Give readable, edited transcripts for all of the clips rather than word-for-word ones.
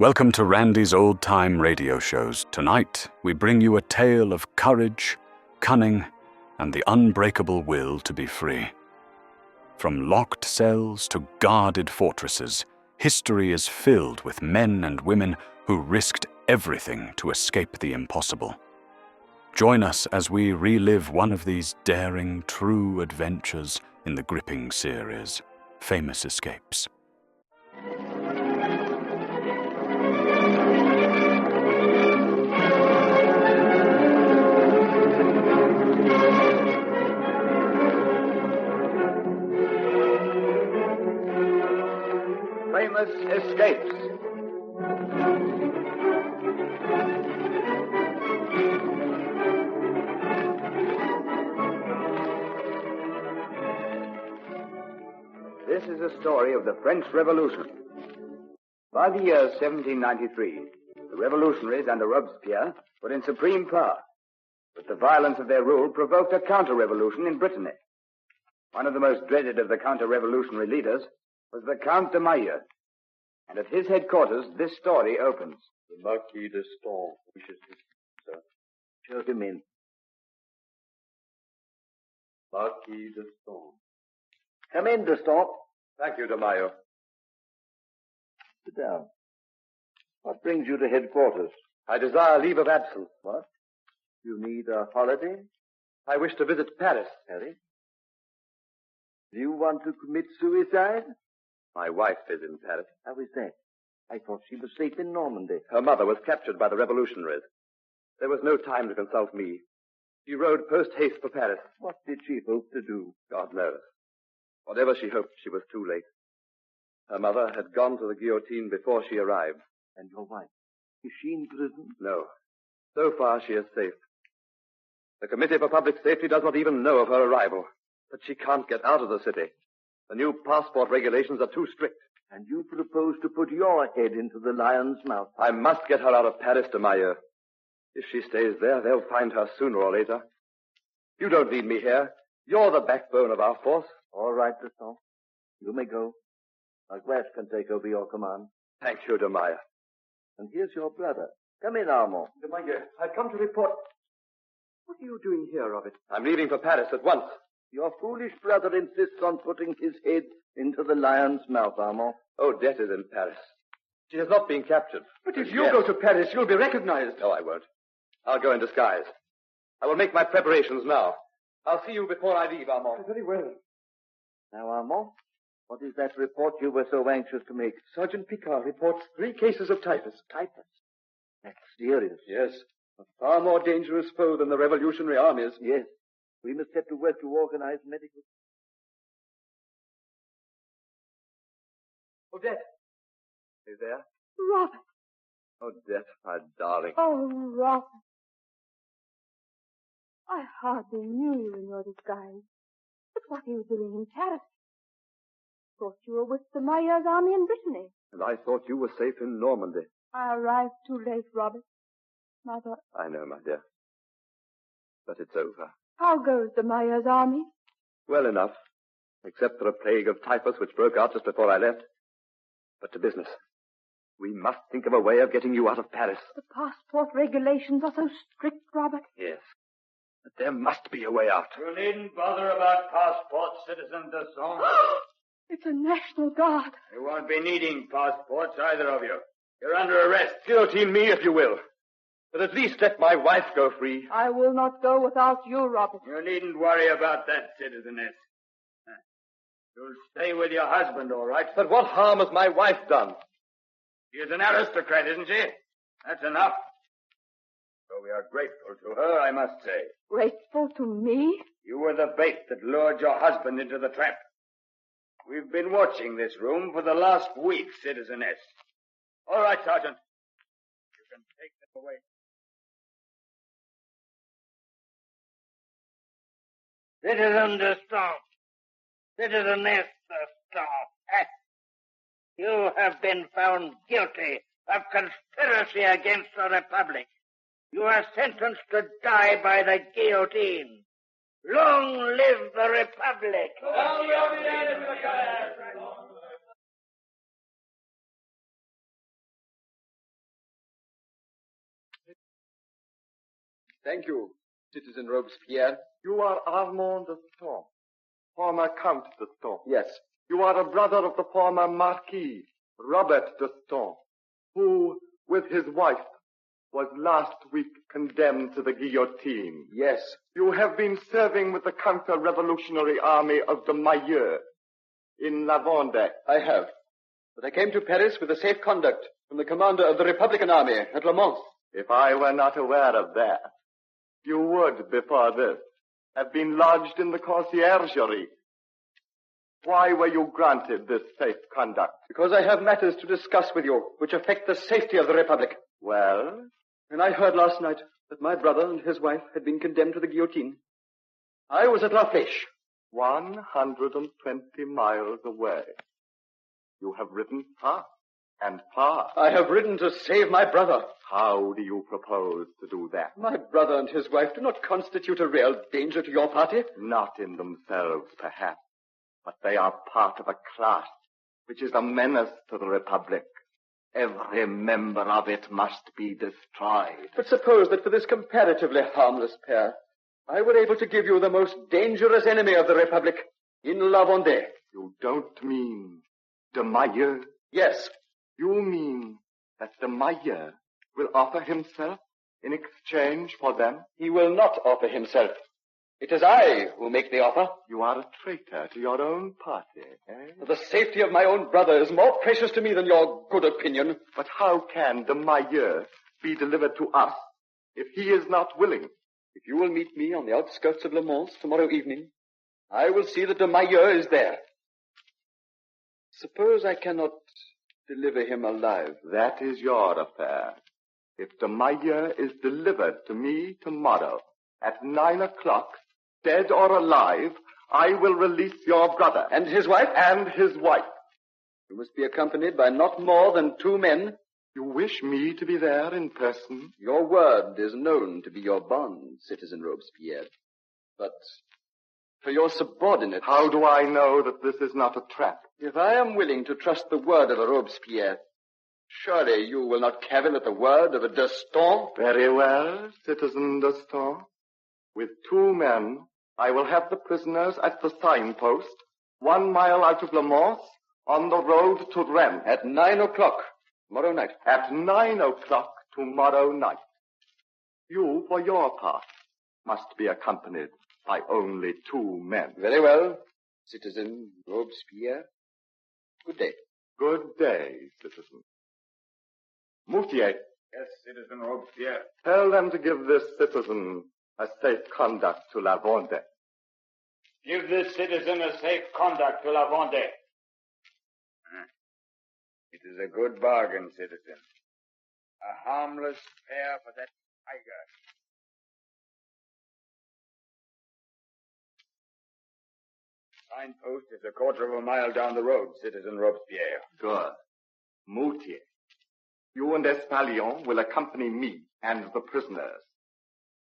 Welcome to Randy's Old Time Radio Shows. Tonight, we bring you a tale of courage, cunning, and the unbreakable will to be free. From locked cells to guarded fortresses, history is filled with men and women who risked everything to escape the impossible. Join us as we relive one of these daring, true adventures in the gripping series, Famous Escapes. Famous Escapes. This is a story of the French Revolution. By the year 1793, the revolutionaries under Robespierre were in supreme power, but the violence of their rule provoked a counter-revolution in Brittany. One of the most dreaded of the counter-revolutionary leaders was the Count de Maillet, and at his headquarters this story opens. The Marquis de Ston wishes to see, sir. Show him in. Marquis de Ston. Come in, de Ston. Thank you, de Maillet. Sit down. What brings you to headquarters? I desire leave of absence. What? You need a holiday? I wish to visit Paris. Paris? Do you want to commit suicide? My wife is in Paris. How is that? I thought she was safe in Normandy. Her mother was captured by the revolutionaries. There was no time to consult me. She rode post-haste for Paris. What did she hope to do? God knows. Whatever she hoped, she was too late. Her mother had gone to the guillotine before she arrived. And your wife? Is she in prison? No. So far, she is safe. The Committee for Public Safety does not even know of her arrival. But she can't get out of the city. The new passport regulations are too strict. And you propose to put your head into the lion's mouth? I must get her out of Paris, de Maillet. If she stays there, they'll find her sooner or later. You don't need me here. You're the backbone of our force. All right, de Ston. You may go. Marquis can take over your command. Thank you, de Maillet. And here's your brother. Come in, Armand. De Maillet, I've come to report. What are you doing here, Robert? I'm leaving for Paris at once. Your foolish brother insists on putting his head into the lion's mouth, Armand. Odette is in Paris. She has not been captured. But if you go to Paris, you'll be recognized. No, I won't. I'll go in disguise. I will make my preparations now. I'll see you before I leave, Armand. Very well. Now, Armand, what is that report you were so anxious to make? Sergeant Picard reports 3 cases of typhus. Typhus? That's serious. Yes. A far more dangerous foe than the revolutionary armies. Yes. We must set to work to organize medical... Odette. Are you there? Robert. Odette, my darling. Oh, Robert. I hardly knew you in your disguise. But what are you doing in Paris? Thought you were with the Maillet's army in Brittany. And I thought you were safe in Normandy. I arrived too late, Robert. Mother. I know, my dear. But it's over. How goes the Maillet's army? Well enough, except for a plague of typhus which broke out just before I left. But to business. We must think of a way of getting you out of Paris. The passport regulations are so strict, Robert. Yes. But there must be a way out. You needn't bother about passports, Citizen de Ston. It's a National Guard. You won't be needing passports, either of you. You're under arrest. Guillotine me if you will. But at least let my wife go free. I will not go without you, Robert. You needn't worry about that, Citizeness. You'll stay with your husband, all right? But what harm has my wife done? She's an aristocrat, isn't she? That's enough. So we are grateful to her, I must say. Grateful to me? You were the bait that lured your husband into the trap. We've been watching this room for the last week, Citizeness. All right, Sergeant. You can take them away. Citizen de Ston. Citizeness de Ston. You have been found guilty of conspiracy against the Republic. You are sentenced to die by the guillotine. Long live the Republic! Long live the Republic! Thank you, Citizen Robespierre. You are Armand d'Estaing, former Count d'Estaing. Yes. You are a brother of the former Marquis, Robert d'Estaing, who, with his wife, was last week condemned to the guillotine. Yes. You have been serving with the counter-revolutionary army of the Maillot in La Vendée. I have. But I came to Paris with a safe conduct from the commander of the Republican army at Le Mans. If I were not aware of that, you would, before this, have been lodged in the conciergerie. Why were you granted this safe conduct? Because I have matters to discuss with you which affect the safety of the Republic. Well? And I heard last night that my brother and his wife had been condemned to the guillotine. I was at La Flèche. 120 miles away. You have ridden far and far. I have ridden to save my brother. How do you propose to do that? My brother and his wife do not constitute a real danger to your party. Not in themselves, perhaps. But they are part of a class which is a menace to the Republic. Every member of it must be destroyed. But suppose that for this comparatively harmless pair, I were able to give you the most dangerous enemy of the Republic in La Vendée. You don't mean de Maillot? Yes. You mean that de Maillot will offer himself in exchange for them? He will not offer himself. It is I who make the offer. You are a traitor to your own party, eh? The safety of my own brother is more precious to me than your good opinion. But how can de Maillot be delivered to us if he is not willing? If you will meet me on the outskirts of Le Mans tomorrow evening, I will see that de Maillot is there. Suppose I cannot deliver him alive. That is your affair. If de Maillot is delivered to me tomorrow at 9 o'clock, dead or alive, I will release your brother. And his wife? And his wife. You must be accompanied by not more than 2 men. You wish me to be there in person? Your word is known to be your bond, Citizen Robespierre. But for your subordinates... How do I know that this is not a trap? If I am willing to trust the word of a Robespierre, surely you will not cavil at the word of a d'Estaing? Very well, Citizen d'Estaing. With 2 men, I will have the prisoners at the signpost, 1 mile out of Le Mans, on the road to Rennes. At 9 o'clock tomorrow night. At 9 o'clock tomorrow night. You, for your part, must be accompanied by only 2 men. Very well, Citizen Robespierre. Good day. Good day, citizen. Moutier. Yes, Citizen Robespierre. Tell them to give this citizen a safe conduct to La Vendée. Give this citizen a safe conduct to La Vendée. It is a good bargain, citizen. A harmless pair for that tiger. Signpost is a quarter of a mile down the road, Citizen Robespierre. Good. Moutier, you and Espalion will accompany me and the prisoners.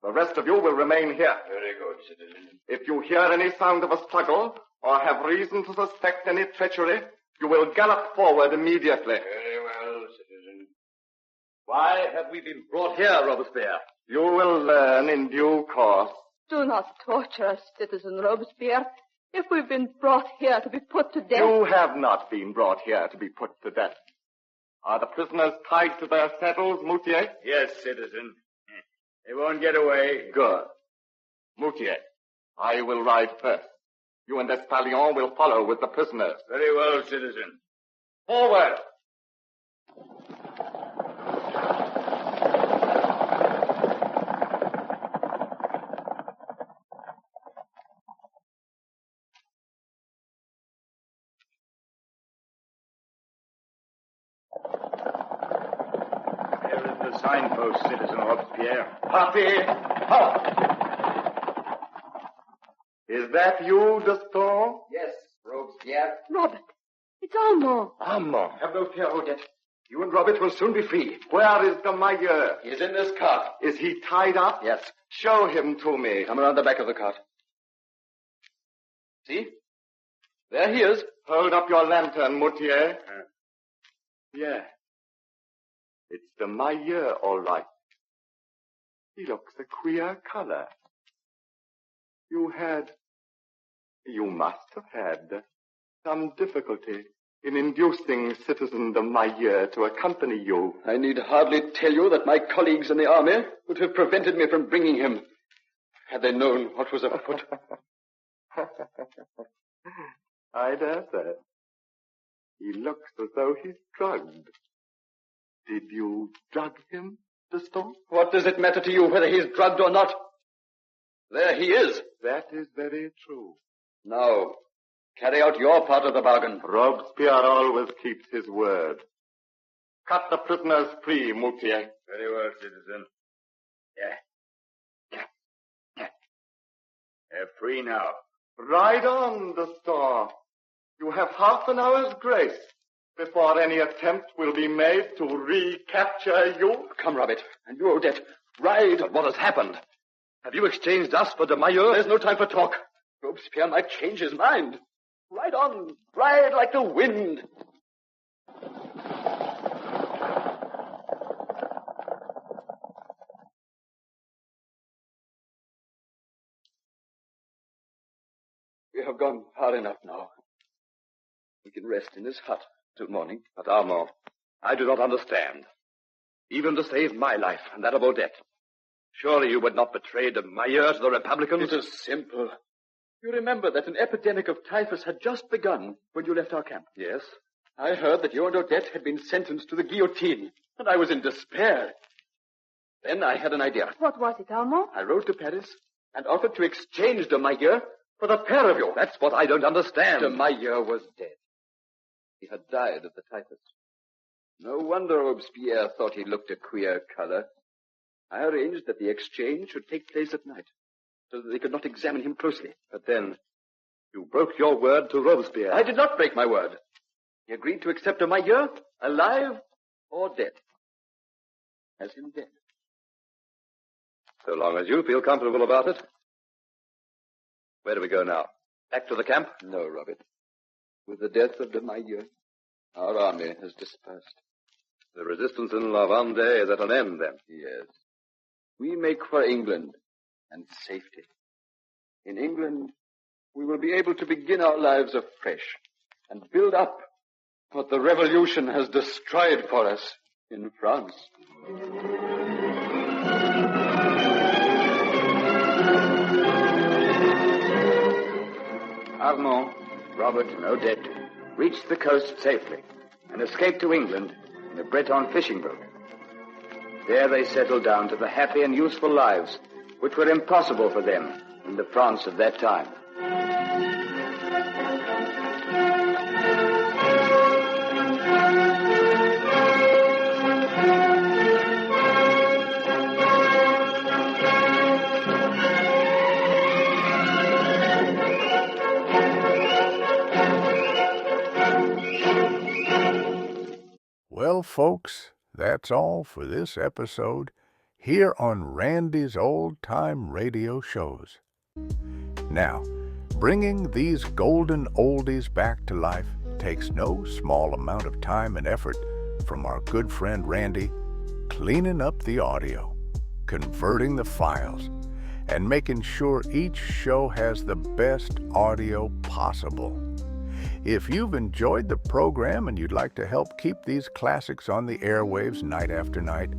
The rest of you will remain here. Very good, citizen. If you hear any sound of a struggle or have reason to suspect any treachery, you will gallop forward immediately. Very well, citizen. Why have we been brought here, Robespierre? You will learn in due course. Do not torture us, Citizen Robespierre. If we've been brought here to be put to death... You have not been brought here to be put to death. Are the prisoners tied to their saddles, Moutier? Yes, citizen. They won't get away. Good. Moutier, I will ride first. You and Espalion will follow with the prisoners. Very well, citizen. Forward! There is the signpost, Citizen Robespierre. Party, halt! Is that you, d'Estaing? Yes, Robespierre. Robert, it's Armand. Armand. Have no fear, Odette. You and Robert will soon be free. Where is de Maillot? He is in this cart. Is he tied up? Yes. Show him to me. Come around the back of the cart. See? There he is. Hold up your lantern, Moutier. Yeah. It's de Maillot, all right. He looks a queer color. You must have had some difficulty in inducing Citizen de Mailleur to accompany you. I need hardly tell you that my colleagues in the army would have prevented me from bringing him, had they known what was afoot. I dare say. He looks as though he's drugged. Did you drug him, Deston? What does it matter to you whether he's drugged or not? There he is. That is very true. Now, carry out your part of the bargain. Robespierre always keeps his word. Cut the prisoners free, Moutier. Very well, citizen. They're free now. Ride on, Deston. You have half an hour's grace before any attempt will be made to recapture you. Come, Robert, and you, Odette, ride. But what has happened? Have you exchanged us for de Mailleur? There's no time for talk. Robespierre might change his mind. Ride on. Ride like the wind. We have gone far enough now. We can rest in this hut till morning. But Armand, I do not understand. Even to save my life and that of Odette. Surely you would not betray de Mailleur to the Republicans? It is simple. You remember that an epidemic of typhus had just begun when you left our camp. Yes. I heard that you and Odette had been sentenced to the guillotine, and I was in despair. Then I had an idea. What was it, Armand? I rode to Paris and offered to exchange de Mailleur for the pair of you. That's what I don't understand. De Mailleur was dead. He had died of the typhus. No wonder Robespierre thought he looked a queer color. I arranged that the exchange should take place at night, so that they could not examine him closely. But then, you broke your word to Robespierre. I did not break my word. He agreed to accept de Mailleur, alive or dead. As him dead. So long as you feel comfortable about it. Where do we go now? Back to the camp? No, Robert. With the death of de Mailleur, our army has dispersed. The resistance in La Vendée is at an end, then? Yes. We make for England and safety. In England, we will be able to begin our lives afresh and build up what the revolution has destroyed for us in France. Armand, Robert, and Odette reached the coast safely and escaped to England in a Breton fishing boat. There they settled down to the happy and useful lives which were impossible for them in the France of that time. Well, folks, that's all for this episode here on Randy's Old Time Radio Shows. Now, bringing these golden oldies back to life takes no small amount of time and effort from our good friend Randy, cleaning up the audio, converting the files, and making sure each show has the best audio possible. If you've enjoyed the program and you'd like to help keep these classics on the airwaves night after night,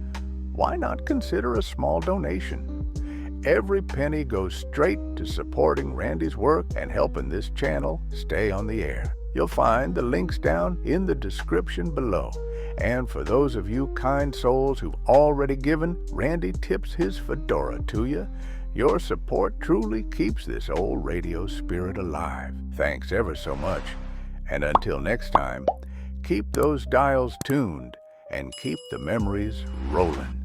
why not consider a small donation? Every penny goes straight to supporting Randy's work and helping this channel stay on the air. You'll find the links down in the description below. And for those of you kind souls who've already given, Randy tips his fedora to you. Your support truly keeps this old radio spirit alive. Thanks ever so much. And until next time, keep those dials tuned and keep the memories rolling.